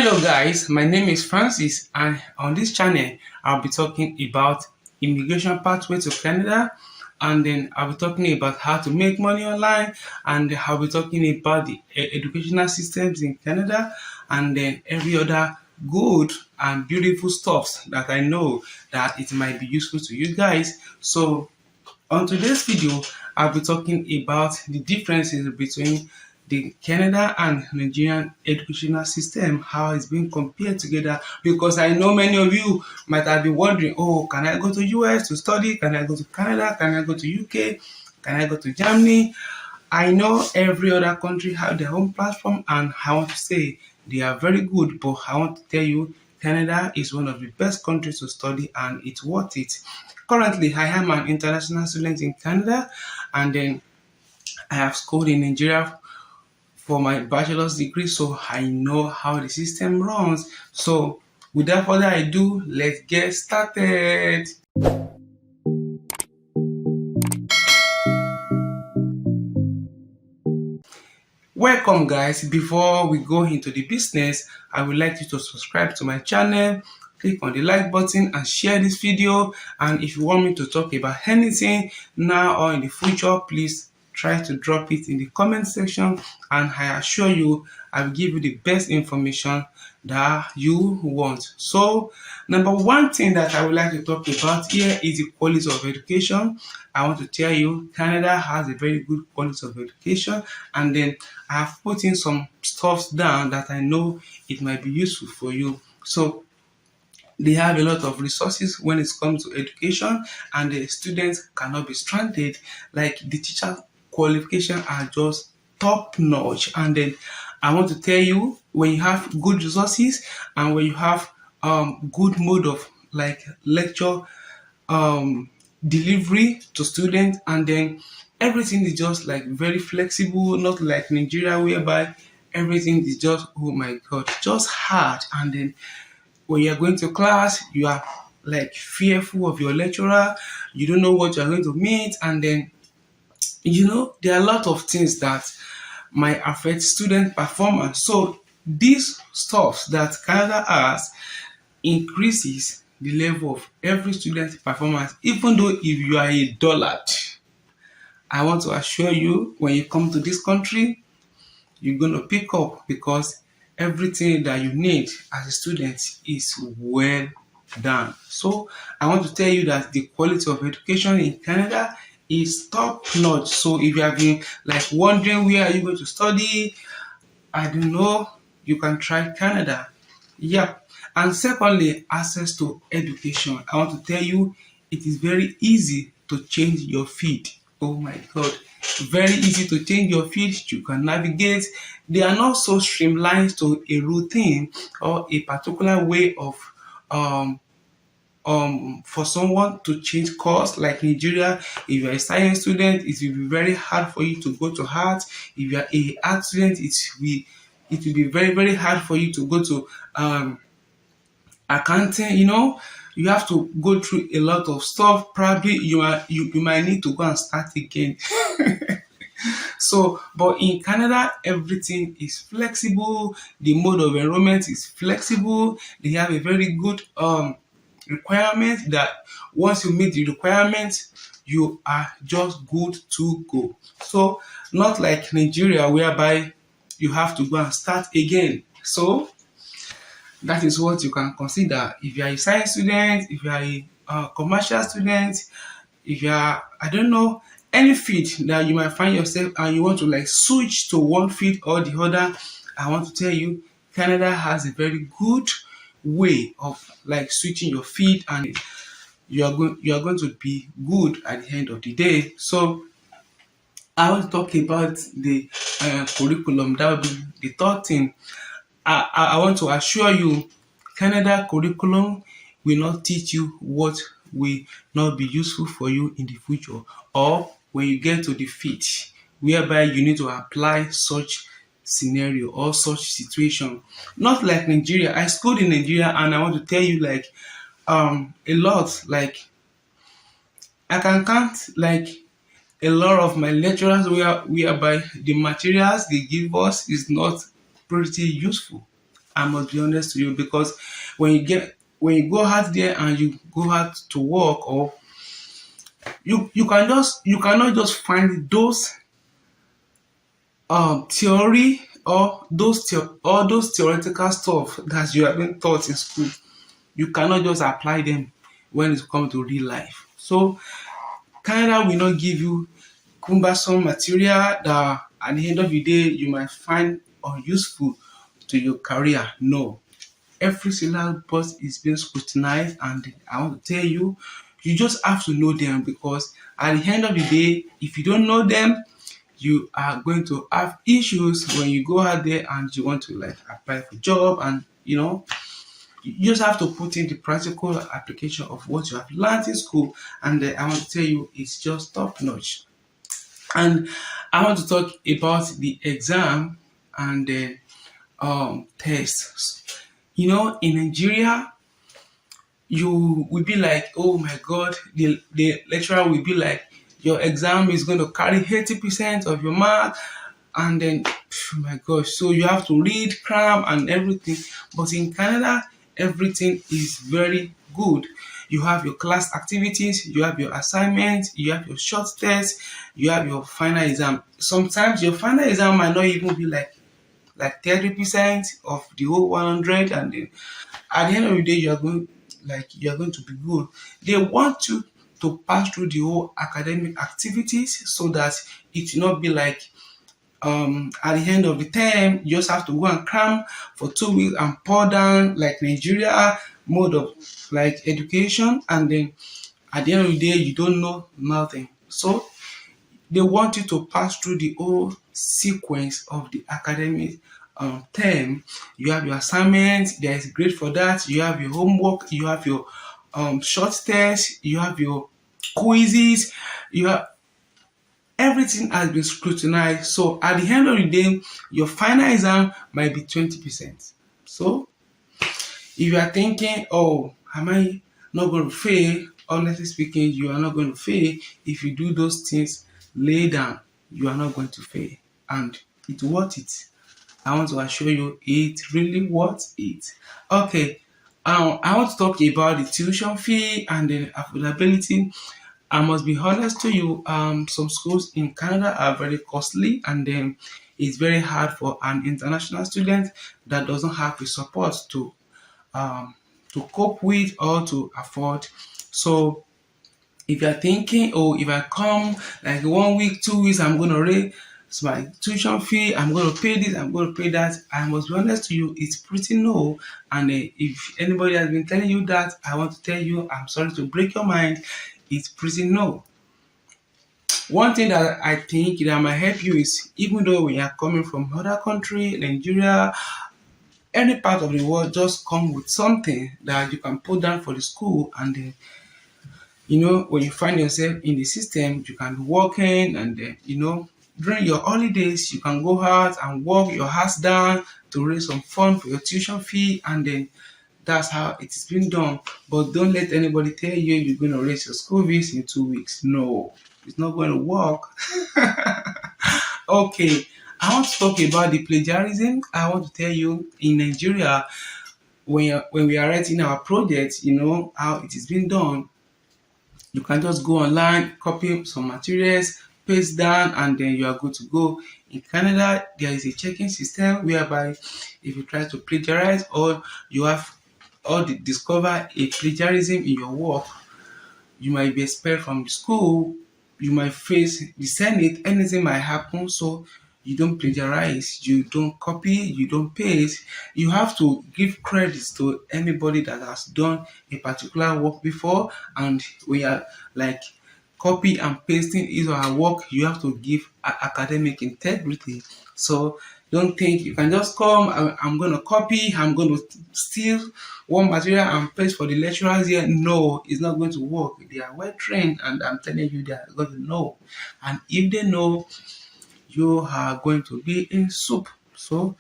Hello guys, my name is Francis and on this channel I'll be talking about immigration pathway to Canada, and then I'll be talking about how to make money online, and I'll be talking about the educational systems in Canada, and then every other good and beautiful stuff that I know that it might be useful to you guys. So on today's video, I'll be talking about the differences between the Canada and Nigerian educational system, how it's being compared together, because I know many of you might have been wondering, oh, can I go to US to study? Can I go to Canada? Can I go to UK? Can I go to Germany? I know every other country have their own platform, and I want to say they are very good, but I want to tell you Canada is one of the best countries to study and it's worth it. Currently, I am an international student in Canada, and then I have schooled in Nigeria for my bachelor's degree, so I know how the system runs. So without further ado, let's get started. Welcome guys. Before we go into the business, I would like you to subscribe to my channel, click on the like button and share this video. And if you want me to talk about anything now or in the future, please try to drop it in the comment section, and I assure you I will give you the best information that you want. So number one thing that I would like to talk about here is the quality of education. I want to tell you Canada has a very good quality of education, and then I have put in some stuff down that I know it might be useful for you. So they have a lot of resources when it comes to education, and the students cannot be stranded. Like the teacher qualification are just top notch, and then I want to tell you, when you have good resources and when you have good mode of like lecture delivery to students, and then everything is just like very flexible, not like Nigeria whereby everything is just, oh my god, just hard. And then when you're going to class, you are like fearful of your lecturer, you don't know what you're going to meet, and then there are a lot of things that might affect student performance. So these stuff that Canada has increases the level of every student's performance, even though if you are a dullard. I want to assure you, when you come to this country, you're going to pick up, because everything that you need as a student is well done. So I want to tell you that the quality of education in Canada is top notch. So if you have been like wondering where are you going to study, I don't know, you can try Canada. Yeah. And secondly, access to education. I want to tell you it is very easy to change your field. Oh my god, very easy to change your field. You can navigate. They are not so streamlined to a routine or a particular way of for someone to change course. Like Nigeria, if you're a science student, it will be very hard for you to go to art. If you're a art student, it will be very, very hard for you to go to accounting. You have to go through a lot of stuff. Probably you might need to go and start again. So, but in Canada, everything is flexible. The mode of enrollment is flexible. They have a very good requirement that once you meet the requirements, you are just good to go. So, not like Nigeria, whereby you have to go and start again. So that is what you can consider if you are a science student, if you are a commercial student, if you are, I don't know, any field that you might find yourself and you want to like switch to one field or the other. I want to tell you Canada has a very good way of like switching your field, and you are going to be good at the end of the day. So I want to talk about the curriculum. That will be the third thing. I want to assure you, Canada curriculum will not teach you what will not be useful for you in the future, or when you get to the field whereby you need to apply such scenario or such situation. Not like Nigeria. I schooled in Nigeria, and I want to tell you like a lot. Like I can count like a lot of my lecturers whereby the materials they give us is not pretty useful. I must be honest to you, because when you go out there and you go out to work, or you cannot just find those theory, or all those theoretical stuff that you have been taught in school. You cannot just apply them when it comes to real life. So Canada will not give you cumbersome material that at the end of the day you might find unuseful to your career. No, every syllabus is being scrutinized, and I want to tell you, you just have to know them, because at the end of the day, if you don't know them, you are going to have issues when you go out there and you want to like apply for job, and you just have to put in the practical application of what you have learned in school, and I want to tell you, it's just top notch. And I want to talk about the exam and the tests. In Nigeria, you will be like, oh my God, the lecturer will be like, your exam is going to carry 80% of your mark, and then, oh my gosh, so you have to read, cram, and everything. But in Canada, everything is very good. You have your class activities, you have your assignments, you have your short tests, you have your final exam. Sometimes your final exam might not even be like 30% of the whole 100, and then at the end of the day you are going to be good. They want you to pass through the whole academic activities, so that it will not be like at the end of the term you just have to go and cram for 2 weeks and pour down like Nigeria mode of like education, and then at the end of the day you don't know nothing. So they want you to pass through the whole sequence of the academic term. You have your assignments, there is grade for that. You have your homework, you have your short tests, you have your quizzes, you have everything has been scrutinized. So at the end of the day, your final exam might be 20%. So if you are thinking, oh, am I not going to fail? Honestly speaking, you are not going to fail. If you do those things, lay down, you are not going to fail. And it's worth it. I want to assure you, it's really worth it. Okay, I want to talk about the tuition fee and the affordability. I must be honest to you, some schools in Canada are very costly, and then it's very hard for an international student that doesn't have the support to cope with or to afford. So if you're thinking, oh, if I come like 1 week, 2 weeks, I'm going to raise my tuition fee, I'm going to pay this, I'm going to pay that, I must be honest to you, it's pretty low. And if anybody has been telling you that, I want to tell you, I'm sorry to break your mind, it's pretty low. One thing that I think that might help you is, even though we are coming from other country, Nigeria, any part of the world, just come with something that you can put down for the school, and then when you find yourself in the system, you can be working, and then during your holidays you can go out and work your ass down to raise some fund for your tuition fee, and then that's how it's been done. But don't let anybody tell you you're going to raise your school fees in 2 weeks. No, it's not going to work. Okay, I want to talk about the plagiarism. I want to tell you, in Nigeria, when we are writing our projects, how it is being done. You can just go online, copy some materials, paste down, and then you are good to go. In Canada, there is a checking system whereby if you try to plagiarize, or you have discover a plagiarism in your work, you might be expelled from the school, you might face the Senate, anything might happen. So you don't plagiarize, you don't copy, you don't paste. You have to give credits to anybody that has done a particular work before, and we are like copy and pasting is our work. You have to give academic integrity. So don't think you can just come, I'm going to copy, I'm going to steal one material and paste for the lecturers here. No, it's not going to work. They are well trained, and I'm telling you, they are going to know. And if they know, you are going to be in soup. So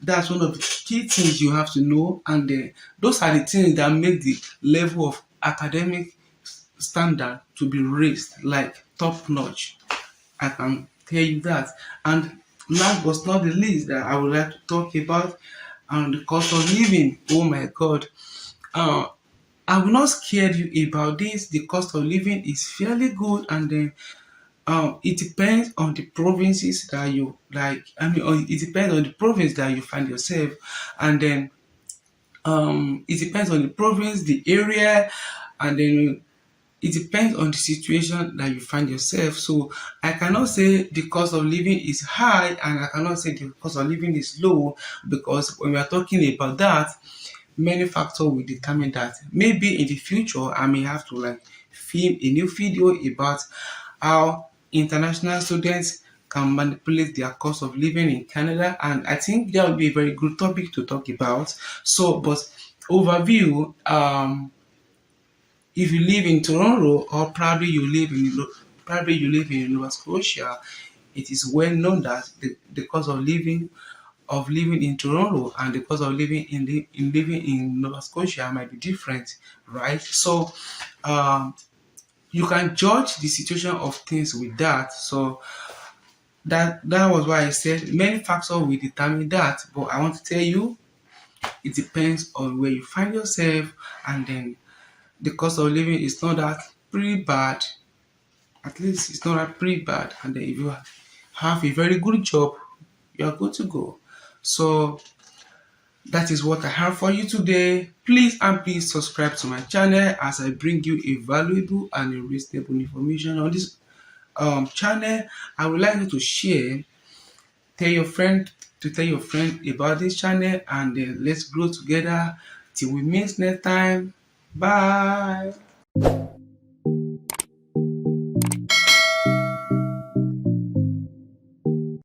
that's one of the key things you have to know, and those are the things that make the level of academic standard to be raised like top notch. I can tell you that. And last but not the least, that I would like to talk about and the cost of living. Oh my God. Uh, I will not scare you about this. The cost of living is fairly good, and then it depends on the provinces that you like. I mean, it depends on the province that you find yourself, and then it depends on the province, the area, and then it depends on the situation that you find yourself. So I cannot say the cost of living is high, and I cannot say the cost of living is low, because when we are talking about that, many factors will determine that. Maybe in the future, I may have to like film a new video about how international students can manipulate their cost of living in Canada, and I think that would be a very good topic to talk about. So, but overview, if you live in Toronto, or probably you live in Nova Scotia, it is well known that the cost of living in Toronto and the cost of living in Nova Scotia might be different, right? So you can judge the situation of things with that. So that was why I said many factors will determine that. But I want to tell you, it depends on where you find yourself, and then the cost of living is not that pretty bad. At least it's not that pretty bad. And then if you have a very good job, you are good to go. So that is what I have for you today. Please subscribe to my channel, as I bring you a valuable and a reasonable information on this channel. I would like you to share, tell your friend about this channel, and then let's grow together till we meet next time. Bye.